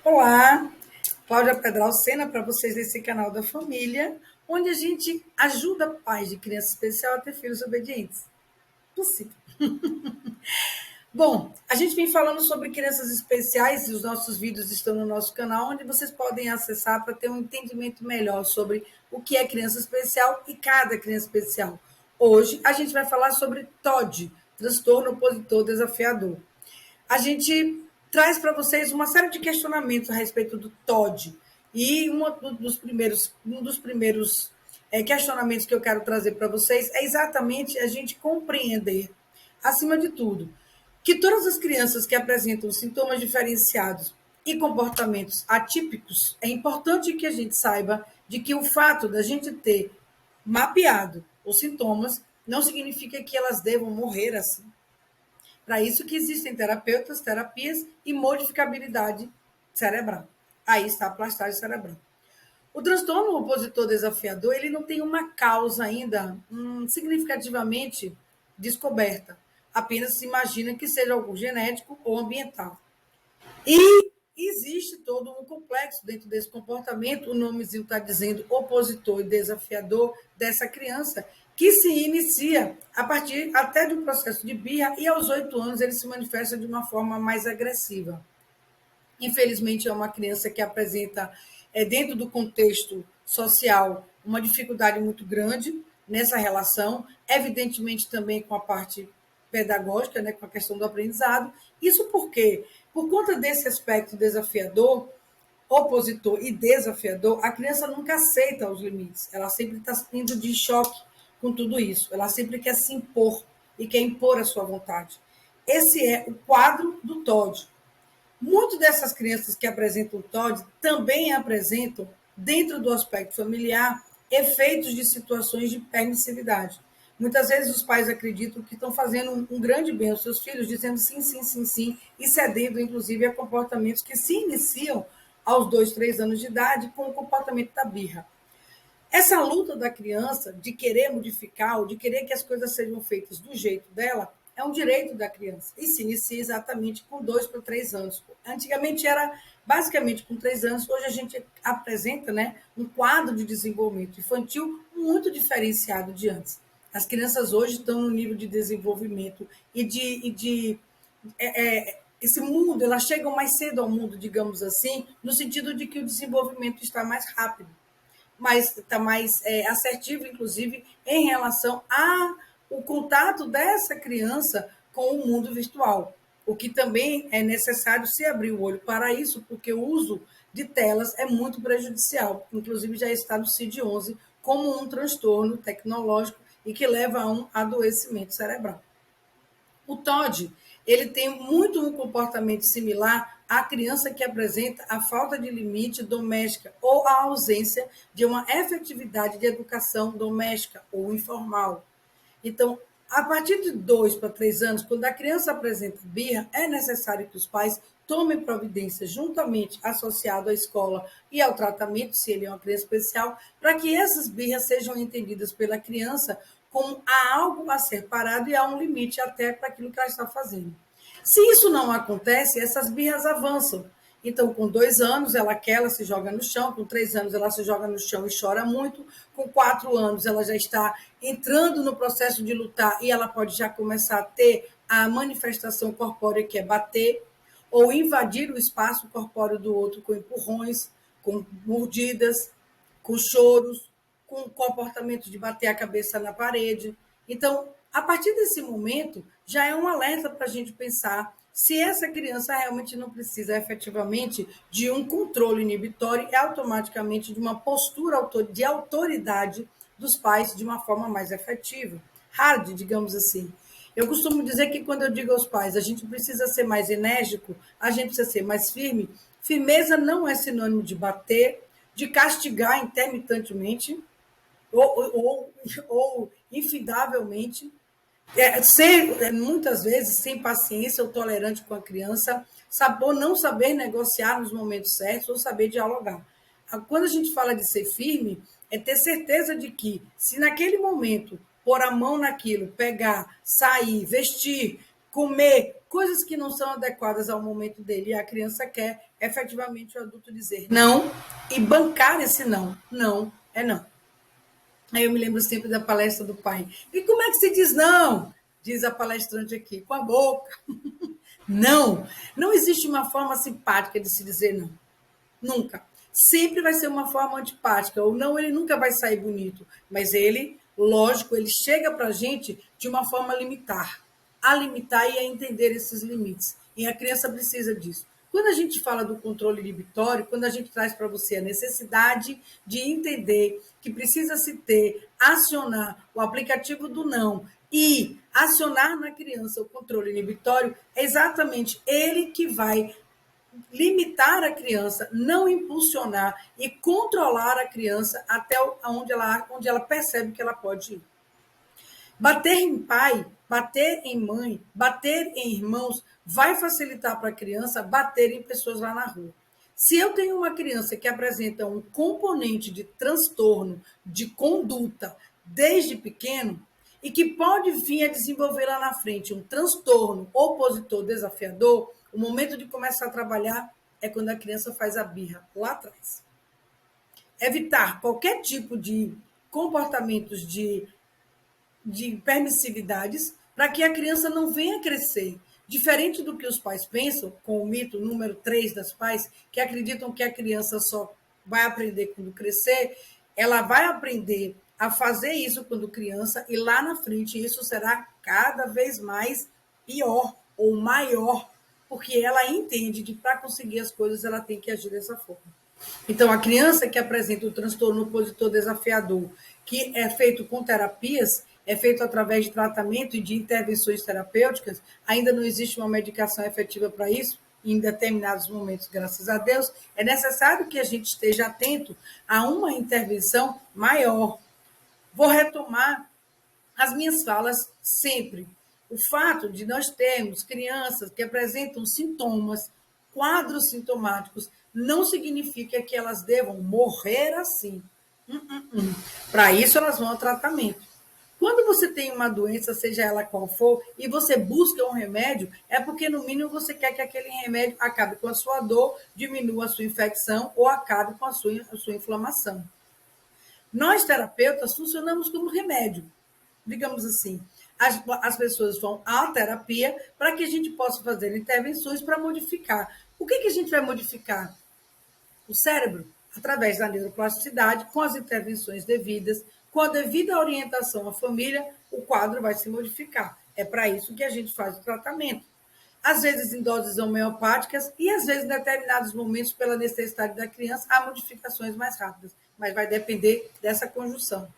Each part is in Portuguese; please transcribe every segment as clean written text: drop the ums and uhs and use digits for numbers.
Olá, Cláudia Pedral Sena para vocês nesse canal da família, onde a gente ajuda pais de criança especial a ter filhos obedientes. Possível. Bom, a gente vem falando sobre crianças especiais e os nossos vídeos estão no nosso canal, onde vocês podem acessar para ter um entendimento melhor sobre o que é criança especial e cada criança especial. Hoje a gente vai falar sobre TOD, transtorno opositor desafiador. A gente traz para vocês uma série de questionamentos a respeito do TOD. E um dos primeiros questionamentos que eu quero trazer para vocês é exatamente a gente compreender, acima de tudo, que todas as crianças que apresentam sintomas diferenciados e comportamentos atípicos, é importante que a gente saiba de que o fato da gente ter mapeado os sintomas não significa que elas devam morrer assim. Para isso que existem terapeutas, terapias e modificabilidade cerebral. Aí está a plastagem cerebral. O transtorno opositor desafiador, ele não tem uma causa ainda significativamente descoberta. Apenas se imagina que seja algo genético ou ambiental. E existe todo um complexo dentro desse comportamento, o nomezinho está dizendo opositor e desafiador dessa criança, que se inicia a partir até de um processo de birra e aos 8 anos ele se manifesta de uma forma mais agressiva. Infelizmente, é uma criança que apresenta, dentro do contexto social, uma dificuldade muito grande nessa relação, evidentemente também com a parte pedagógica, né, com a questão do aprendizado. Isso por quê? Por conta desse aspecto desafiador, opositor e desafiador, a criança nunca aceita os limites. Ela sempre está indo de choque com tudo isso. Ela sempre quer se impor e quer impor a sua vontade. Esse é o quadro do TOD. Muitas dessas crianças que apresentam TOD também apresentam, dentro do aspecto familiar, efeitos de situações de permissividade. Muitas vezes os pais acreditam que estão fazendo um grande bem aos seus filhos, dizendo sim, sim, sim, sim, e cedendo, inclusive, a comportamentos que se iniciam aos 2, 3 anos de idade com o comportamento da birra. Essa luta da criança de querer modificar, ou de querer que as coisas sejam feitas do jeito dela, é um direito da criança. E se inicia exatamente com 2 para 3 anos. Antigamente era basicamente com 3 anos, hoje a gente apresenta, né, um quadro de desenvolvimento infantil muito diferenciado de antes. As crianças hoje estão no nível de desenvolvimento esse mundo, elas chegam mais cedo ao mundo, digamos assim, no sentido de que o desenvolvimento está mais rápido, mas está mais assertivo, inclusive, em relação ao contato dessa criança com o mundo virtual. O que também é necessário se abrir o olho para isso, porque o uso de telas é muito prejudicial. Inclusive, já está no CID-11 como um transtorno tecnológico e que leva a um adoecimento cerebral. O TOD, ele tem muito um comportamento similar à criança que apresenta a falta de limite doméstica ou a ausência de uma efetividade de educação doméstica ou informal. Então, a partir de 2 para 3 anos, quando a criança apresenta birra, é necessário que os pais tomem providências juntamente associado à escola e ao tratamento, se ele é uma criança especial, para que essas birras sejam entendidas pela criança como há algo a ser parado e há um limite até para aquilo que ela está fazendo. Se isso não acontece, essas birras avançam. Então, com 2 anos, ela quer, ela se joga no chão, com 3 anos, ela se joga no chão e chora muito, com 4 anos, ela já está entrando no processo de lutar e ela pode já começar a ter a manifestação corpórea, que é bater, ou invadir o espaço corpóreo do outro com empurrões, com mordidas, com choros, com comportamento de bater a cabeça na parede. Então, a partir desse momento, já é um alerta para a gente pensar se essa criança realmente não precisa efetivamente de um controle inibitório e automaticamente de uma postura de autoridade dos pais de uma forma mais efetiva, hard, digamos assim. Eu costumo dizer que quando eu digo aos pais, a gente precisa ser mais enérgico, a gente precisa ser mais firme. Firmeza não é sinônimo de bater, de castigar intermitentemente ou infindavelmente, ser muitas vezes sem paciência ou tolerante com a criança, saber, não saber negociar nos momentos certos ou saber dialogar. Quando a gente fala de ser firme, é ter certeza de que, se naquele momento pôr a mão naquilo, pegar, sair, vestir, comer coisas que não são adequadas ao momento dele, e a criança quer efetivamente o adulto dizer não e bancar esse não. Não é não. Aí eu me lembro sempre da palestra do pai. E como é que se diz não? Diz a palestrante aqui, com a boca. Não. Não existe uma forma simpática de se dizer não. Nunca. Sempre vai ser uma forma antipática. O não, ele nunca vai sair bonito. Mas ele, lógico, ele chega para a gente de uma forma a limitar e a entender esses limites. E a criança precisa disso. Quando a gente fala do controle inibitório, quando a gente traz para você a necessidade de entender que precisa se ter, acionar o aplicativo do não e acionar na criança o controle inibitório, é exatamente ele que vai limitar a criança, não impulsionar e controlar a criança até onde ela percebe que ela pode ir. Bater em pai, bater em mãe, bater em irmãos vai facilitar para a criança bater em pessoas lá na rua. Se eu tenho uma criança que apresenta um componente de transtorno de conduta desde pequeno e que pode vir a desenvolver lá na frente um transtorno opositor desafiador, o momento de começar a trabalhar é quando a criança faz a birra lá atrás. Evitar qualquer tipo de comportamentos de permissividades para que a criança não venha crescer. Diferente do que os pais pensam, com o mito número 3 das pais, que acreditam que a criança só vai aprender quando crescer, ela vai aprender a fazer isso quando criança e lá na frente isso será cada vez mais pior ou maior, porque ela entende que para conseguir as coisas ela tem que agir dessa forma. Então, a criança que apresenta o transtorno opositor desafiador, que é feito com terapias, é feito através de tratamento e de intervenções terapêuticas, ainda não existe uma medicação efetiva para isso, em determinados momentos, graças a Deus, é necessário que a gente esteja atento a uma intervenção maior. Vou retomar as minhas falas sempre. O fato de nós termos crianças que apresentam sintomas, quadros sintomáticos, não significa que elas devam morrer assim. Para isso, elas vão ao tratamento. Quando você tem uma doença, seja ela qual for, e você busca um remédio, é porque, no mínimo, você quer que aquele remédio acabe com a sua dor, diminua a sua infecção ou acabe com a sua inflamação. Nós, terapeutas, funcionamos como remédio, digamos assim. As pessoas vão à terapia para que a gente possa fazer intervenções para modificar. O que a gente vai modificar? O cérebro, através da neuroplasticidade, com as intervenções devidas, com a devida orientação à família, o quadro vai se modificar. É para isso que a gente faz o tratamento. Às vezes em doses homeopáticas e às vezes em determinados momentos, pela necessidade da criança, há modificações mais rápidas, mas vai depender dessa conjunção.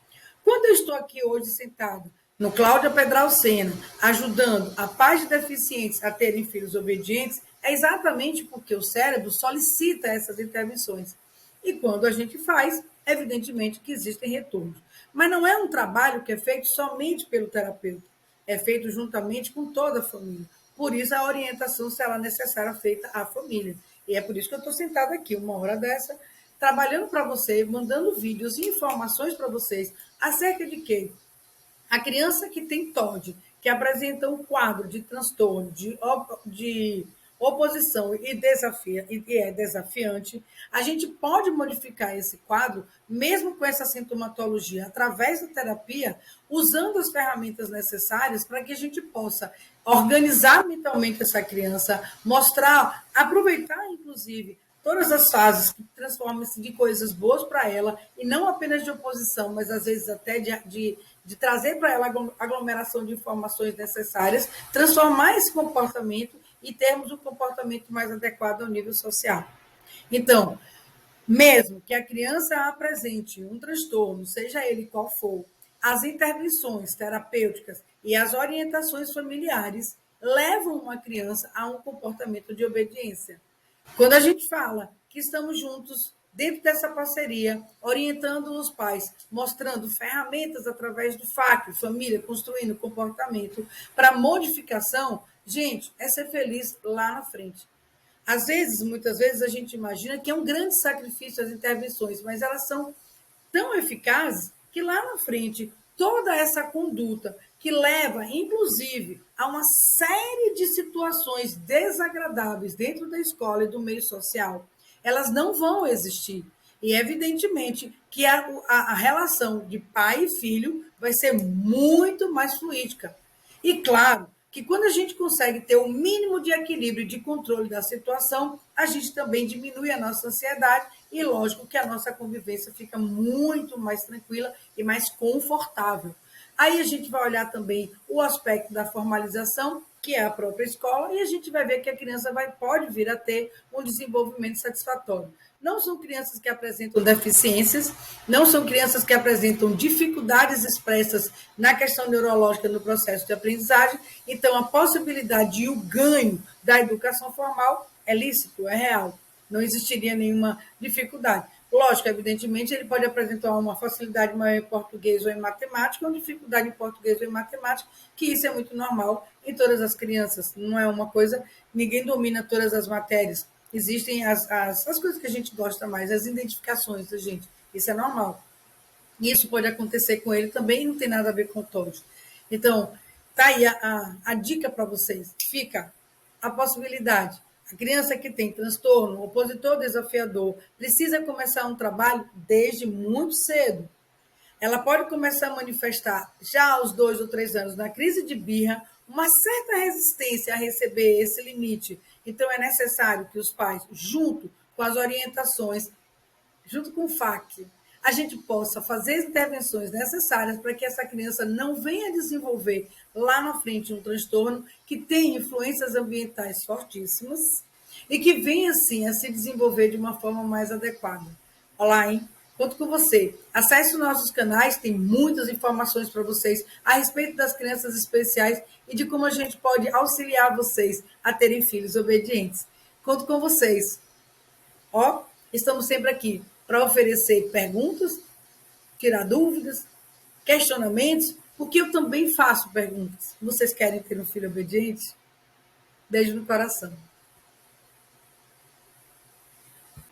Quando eu estou aqui hoje sentado no Cláudia Pedral Sena, ajudando a pais de deficientes a terem filhos obedientes, é exatamente porque o cérebro solicita essas intervenções. E quando a gente faz, evidentemente que existem retornos. Mas não é um trabalho que é feito somente pelo terapeuta, é feito juntamente com toda a família. Por isso, a orientação será necessária feita à família. E é por isso que eu estou sentada aqui, uma hora dessa, trabalhando para você, mandando vídeos e informações para vocês acerca de quê? A criança que tem TOD, que apresenta um quadro de transtorno, de oposição e é desafiante, a gente pode modificar esse quadro, mesmo com essa sintomatologia, através da terapia, usando as ferramentas necessárias para que a gente possa organizar mentalmente essa criança, mostrar, aproveitar, inclusive, todas as fases que transformam-se de coisas boas para ela, e não apenas de oposição, mas às vezes até de trazer para ela aglomeração de informações necessárias, transformar esse comportamento e termos um comportamento mais adequado ao nível social. Então, mesmo que a criança apresente um transtorno, seja ele qual for, as intervenções terapêuticas e as orientações familiares levam uma criança a um comportamento de obediência. Quando a gente fala que estamos juntos dentro dessa parceria, orientando os pais, mostrando ferramentas através do FAQ, família, construindo comportamento para modificação, gente, é ser feliz lá na frente. Às vezes, muitas vezes, a gente imagina que é um grande sacrifício as intervenções, mas elas são tão eficazes que lá na frente, toda essa conduta que leva, inclusive, a uma série de situações desagradáveis dentro da escola e do meio social, elas não vão existir. E, evidentemente, que a relação de pai e filho vai ser muito mais fluídica. E, claro, que quando a gente consegue ter o mínimo de equilíbrio e de controle da situação, a gente também diminui a nossa ansiedade e, lógico, que a nossa convivência fica muito mais tranquila e mais confortável. Aí a gente vai olhar também o aspecto da formalização, que é a própria escola, e a gente vai ver que a criança pode vir a ter um desenvolvimento satisfatório. Não são crianças que apresentam deficiências, não são crianças que apresentam dificuldades expressas na questão neurológica no processo de aprendizagem, então a possibilidade e o ganho da educação formal é lícito, é real. Não existiria nenhuma dificuldade. Lógico, evidentemente, ele pode apresentar uma facilidade maior em português ou em matemática, ou dificuldade em português ou em matemática, que isso é muito normal em todas as crianças. Não é uma coisa, ninguém domina todas as matérias. Existem as coisas que a gente gosta mais, as identificações da gente. Isso é normal. E isso pode acontecer com ele também, não tem nada a ver com o TOEFL. Então, tá aí a dica para vocês. Fica a possibilidade. A criança que tem transtorno, opositor desafiador, precisa começar um trabalho desde muito cedo. Ela pode começar a manifestar, já aos 2 ou 3 anos, na crise de birra, uma certa resistência a receber esse limite. Então, é necessário que os pais, junto com as orientações, junto com o FAC, a gente possa fazer as intervenções necessárias para que essa criança não venha desenvolver lá na frente um transtorno que tem influências ambientais fortíssimas e que venha, assim, a se desenvolver de uma forma mais adequada. Olá, hein? Conto com você. Acesse os nossos canais, tem muitas informações para vocês a respeito das crianças especiais e de como a gente pode auxiliar vocês a terem filhos obedientes. Conto com vocês. Ó, estamos sempre aqui para oferecer perguntas, tirar dúvidas, questionamentos, porque eu também faço perguntas. Vocês querem ter um filho obediente? Beijo no coração.